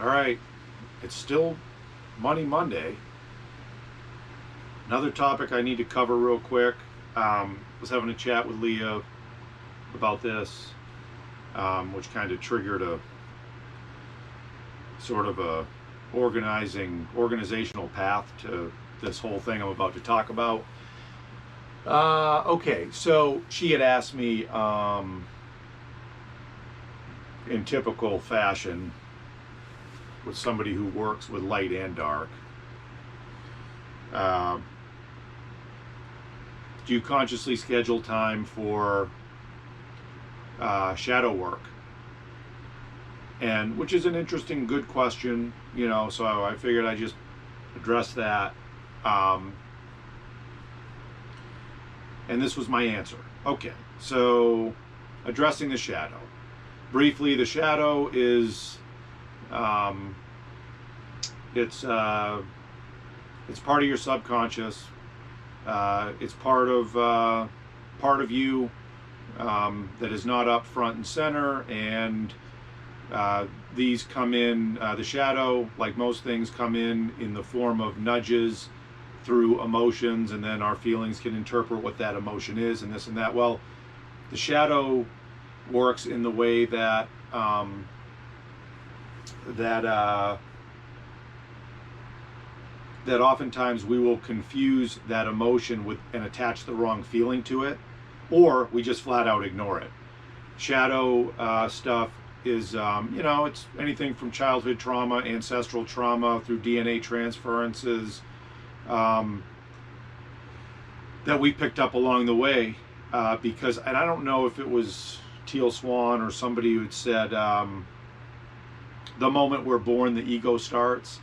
All right, it's still Money Monday. Another topic I need to cover real quick. Was having a chat with Leah about this, which kind of triggered a sort of a organizational path to this whole thing I'm about to talk about. Okay, so she had asked me, in typical fashion, with somebody who works with light and dark, uh, do you consciously schedule time for shadow work? And which is an interesting, good question, so I figured I'd just address that. And this was my answer. Okay, so addressing the shadow. Briefly, the shadow is, it's part of your subconscious. It's part of you that is not up front and center, and these come in, the shadow, like most things, come in the form of nudges through emotions, and then our feelings can interpret what that emotion is and this and that. Well, the shadow works in the way that that oftentimes we will confuse that emotion with and attach the wrong feeling to it, or we just flat out ignore it. Shadow stuff is, it's anything from childhood trauma, ancestral trauma, through DNA transferences that we picked up along the way. Because, and I don't know if it was Teal Swan or somebody who had said, the moment we're born, the ego starts.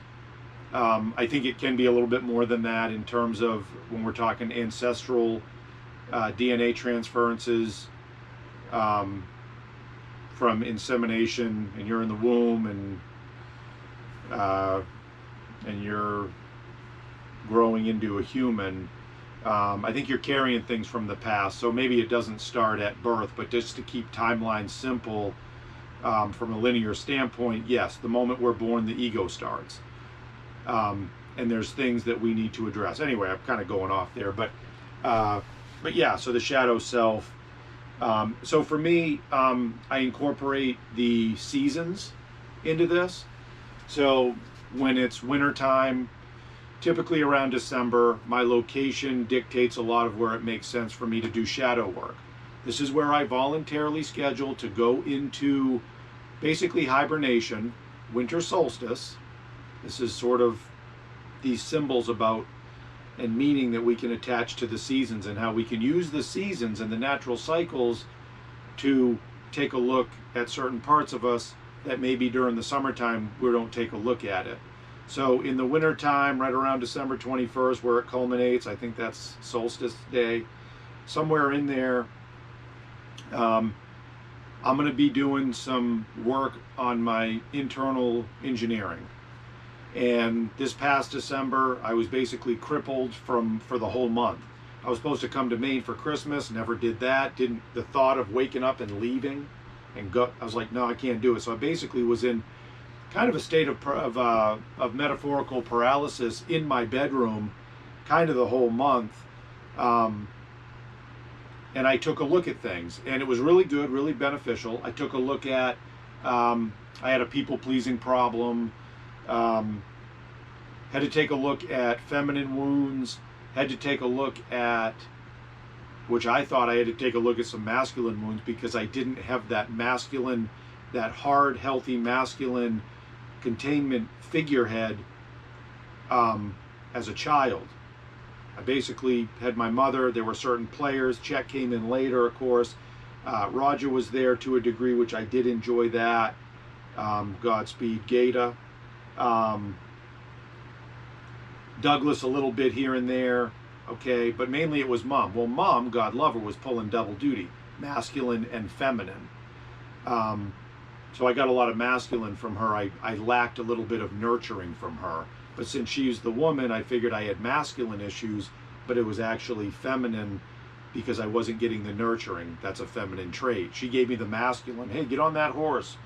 I think it can be a little bit more than that in terms of when we're talking ancestral DNA transferences from insemination, and you're in the womb, and you're growing into a human. I think you're carrying things from the past, so maybe it doesn't start at birth, but just to keep timelines simple, from a linear standpoint, yes, the moment we're born, the ego starts. And there's things that we need to address. Anyway, I'm kind of going off there, but yeah, so the shadow self. So for me, I incorporate the seasons into this. So when it's winter time, typically around December, my location dictates a lot of where it makes sense for me to do shadow work. This is where I voluntarily schedule to go into basically hibernation, winter solstice. This is sort of these symbols about and meaning that we can attach to the seasons, and how we can use the seasons and the natural cycles to take a look at certain parts of us that maybe during the summertime we don't take a look at it. So in the winter time, right around December 21st, where it culminates, I think that's solstice day, somewhere in there, I'm going to be doing some work on my internal engineering. And this past December, I was basically crippled for the whole month. I was supposed to come to Maine for Christmas, never did that. Didn't the thought of waking up and leaving, and I was like, no, I can't do it. So I basically was in kind of a state of metaphorical paralysis in my bedroom, kind of the whole month. And I took a look at things, and it was really good, really beneficial. I took a look at, I had a people-pleasing problem. Had to take a look at feminine wounds, had to take a look at, which I thought I had to take a look at some masculine wounds, because I didn't have that masculine, that hard, healthy, masculine containment figurehead as a child. I basically had my mother, there were certain players, Chet came in later, of course. Roger was there to a degree, which I did enjoy that. Godspeed Gaeta. Douglas a little bit here and there, okay, but mainly it was Mom. Well, Mom, God love her, was pulling double duty, masculine and feminine. So I got a lot of masculine from her. I lacked a little bit of nurturing from her. But since she's the woman, I figured I had masculine issues, but it was actually feminine because I wasn't getting the nurturing. That's a feminine trait. She gave me the masculine. Hey, get on that horse.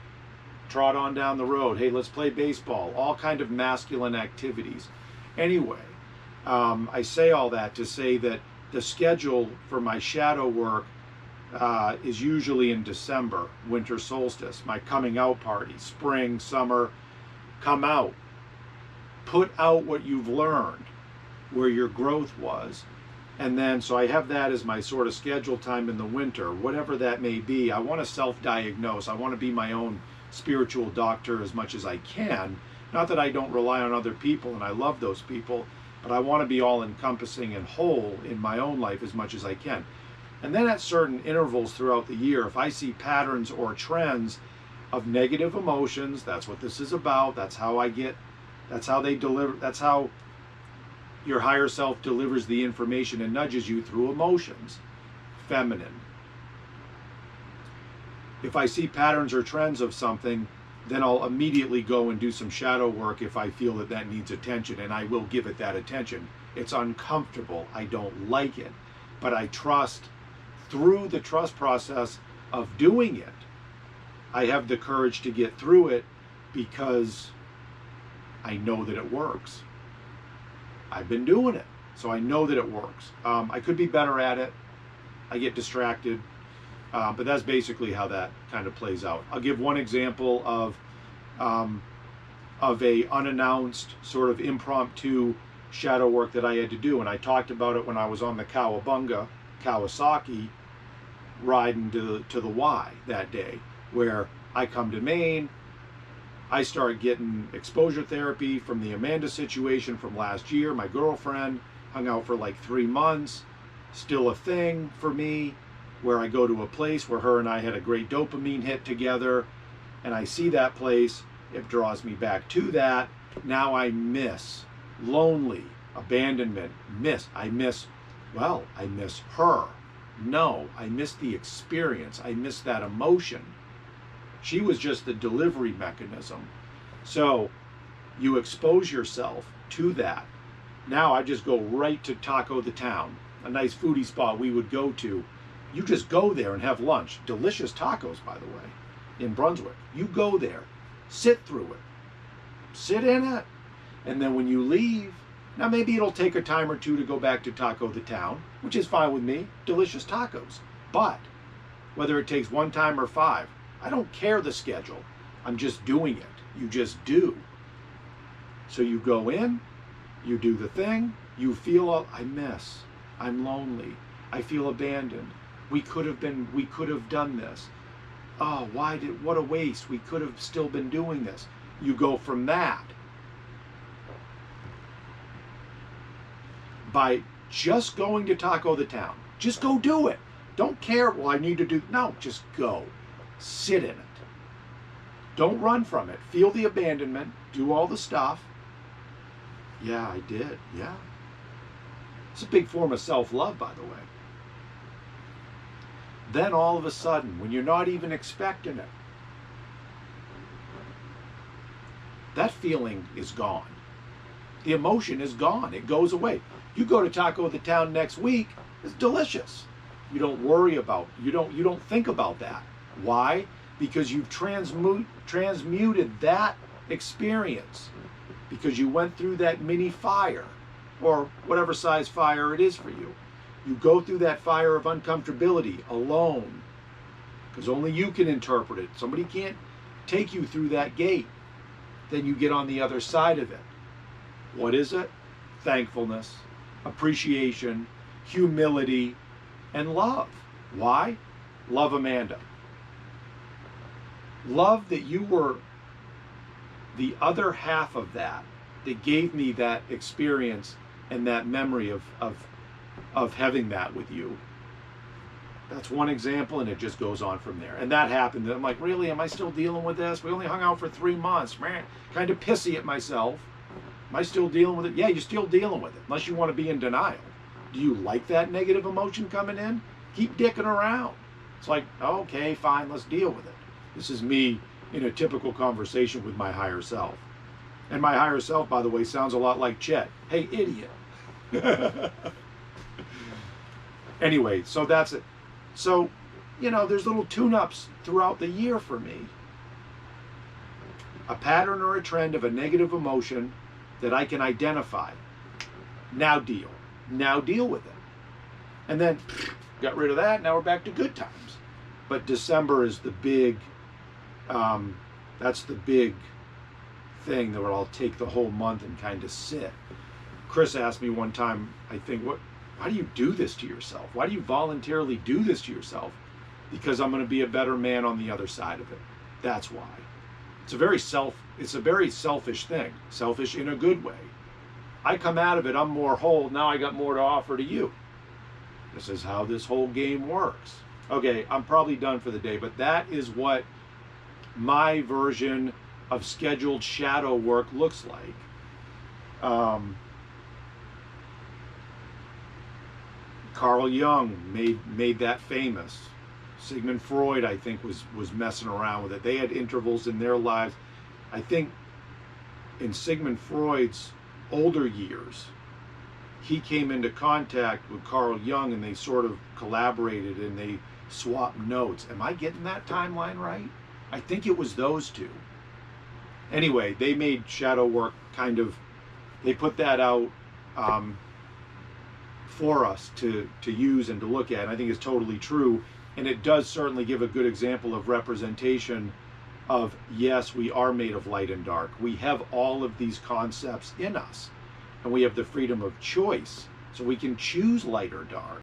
trot on down the road. Hey, let's play baseball. All kind of masculine activities. Anyway, I say all that to say that the schedule for my shadow work is usually in December, winter solstice, my coming out party, spring, summer. Come out. Put out what you've learned, where your growth was. And then, so I have that as my sort of schedule time in the winter, whatever that may be. I want to self-diagnose. I want to be my own spiritual doctor as much as I can. Not that I don't rely on other people, and I love those people, but I want to be all-encompassing and whole in my own life as much as I can. And then at certain intervals throughout the year, if I see patterns or trends of negative emotions, that's what this is about. That's how they deliver, that's how your higher self delivers the information and nudges you through emotions. Feminine. If I see patterns or trends of something, then I'll immediately go and do some shadow work if I feel that that needs attention, and I will give it that attention. It's uncomfortable. I don't like it. But I trust, through the trust process of doing it, I have the courage to get through it because I know that it works. I've been doing it, so I know that it works. I could be better at it. I get distracted, but that's basically how that kind of plays out. I'll give one example of a unannounced sort of impromptu shadow work that I had to do, and I talked about it when I was on the Kawasaki riding to the Y that day, where I come to Maine. I start getting exposure therapy from the Amanda situation from last year. My girlfriend hung out for like 3 months. Still a thing for me, where I go to a place where her and I had a great dopamine hit together, and I see that place. It draws me back to that. Now I miss lonely, abandonment, I miss her. No, I miss the experience. I miss that emotion. She was just the delivery mechanism. So you expose yourself to that. Now I just go right to Taco the Town, a nice foodie spot we would go to. You just go there and have lunch. Delicious tacos, by the way, in Brunswick. You go there, sit through it, sit in it. And then when you leave, now maybe it'll take a time or two to go back to Taco the Town, which is fine with me, delicious tacos. But whether it takes 1 time or 5, I don't care the schedule. I'm just doing it. You just do. So you go in, you do the thing, you feel, I'm lonely, I feel abandoned. We could have done this. Oh, what a waste. We could have still been doing this. You go from that. By just going to Taco the Town. Just go do it. Don't care, well, I need to do, no, just go. Sit in it. Don't run from it. Feel the abandonment. Do all the stuff. Yeah, I did. Yeah. It's a big form of self-love, by the way. Then all of a sudden, when you're not even expecting it, that feeling is gone. The emotion is gone. It goes away. You go to Taco the Town next week, it's delicious. You don't worry about, you don't think about that. Why? Because you've transmuted that experience, because you went through that mini fire, or whatever size fire it is for you. You go through that fire of uncomfortability alone, because only you can interpret it. Somebody can't take you through that gate. Then you get on the other side of it. What is it? Thankfulness, appreciation, humility, and love. Why? Love Amanda. Love that you were the other half of that gave me that experience and that memory of having that with you. That's one example, and it just goes on from there. And that happened. I'm like, really? Am I still dealing with this? We only hung out for 3 months. Man, kind of pissy at myself. Am I still dealing with it? Yeah, you're still dealing with it, unless you want to be in denial. Do you like that negative emotion coming in? Keep dicking around. It's like, okay, fine, let's deal with it. This is me in a typical conversation with my higher self. And my higher self, by the way, sounds a lot like Chet. Hey, idiot. Anyway, so that's it. So, there's little tune-ups throughout the year for me. a pattern or a trend of a negative emotion that I can identify. Now deal. Now deal with it. And then got rid of that. Now we're back to good times. But December is the big, that's the big thing that I'll take the whole month and kind of sit. Chris asked me one time, I think, why do you do this to yourself? Why do you voluntarily do this to yourself? Because I'm going to be a better man on the other side of it. That's why. It's a very selfish thing. Selfish in a good way. I come out of it, I'm more whole. Now I got more to offer to you. This is how this whole game works. Okay, I'm probably done for the day, but that is what my version of scheduled shadow work looks like. Carl Jung made that famous. Sigmund Freud, I think, was messing around with it. They had intervals in their lives. I think in Sigmund Freud's older years, he came into contact with Carl Jung and they sort of collaborated and they swapped notes. Am I getting that timeline right? I think it was those two. Anyway, they made shadow work kind of, they put that out for us to use and to look at. And I think it's totally true. And it does certainly give a good example of representation of, yes, we are made of light and dark. We have all of these concepts in us, and we have the freedom of choice, so we can choose light or dark.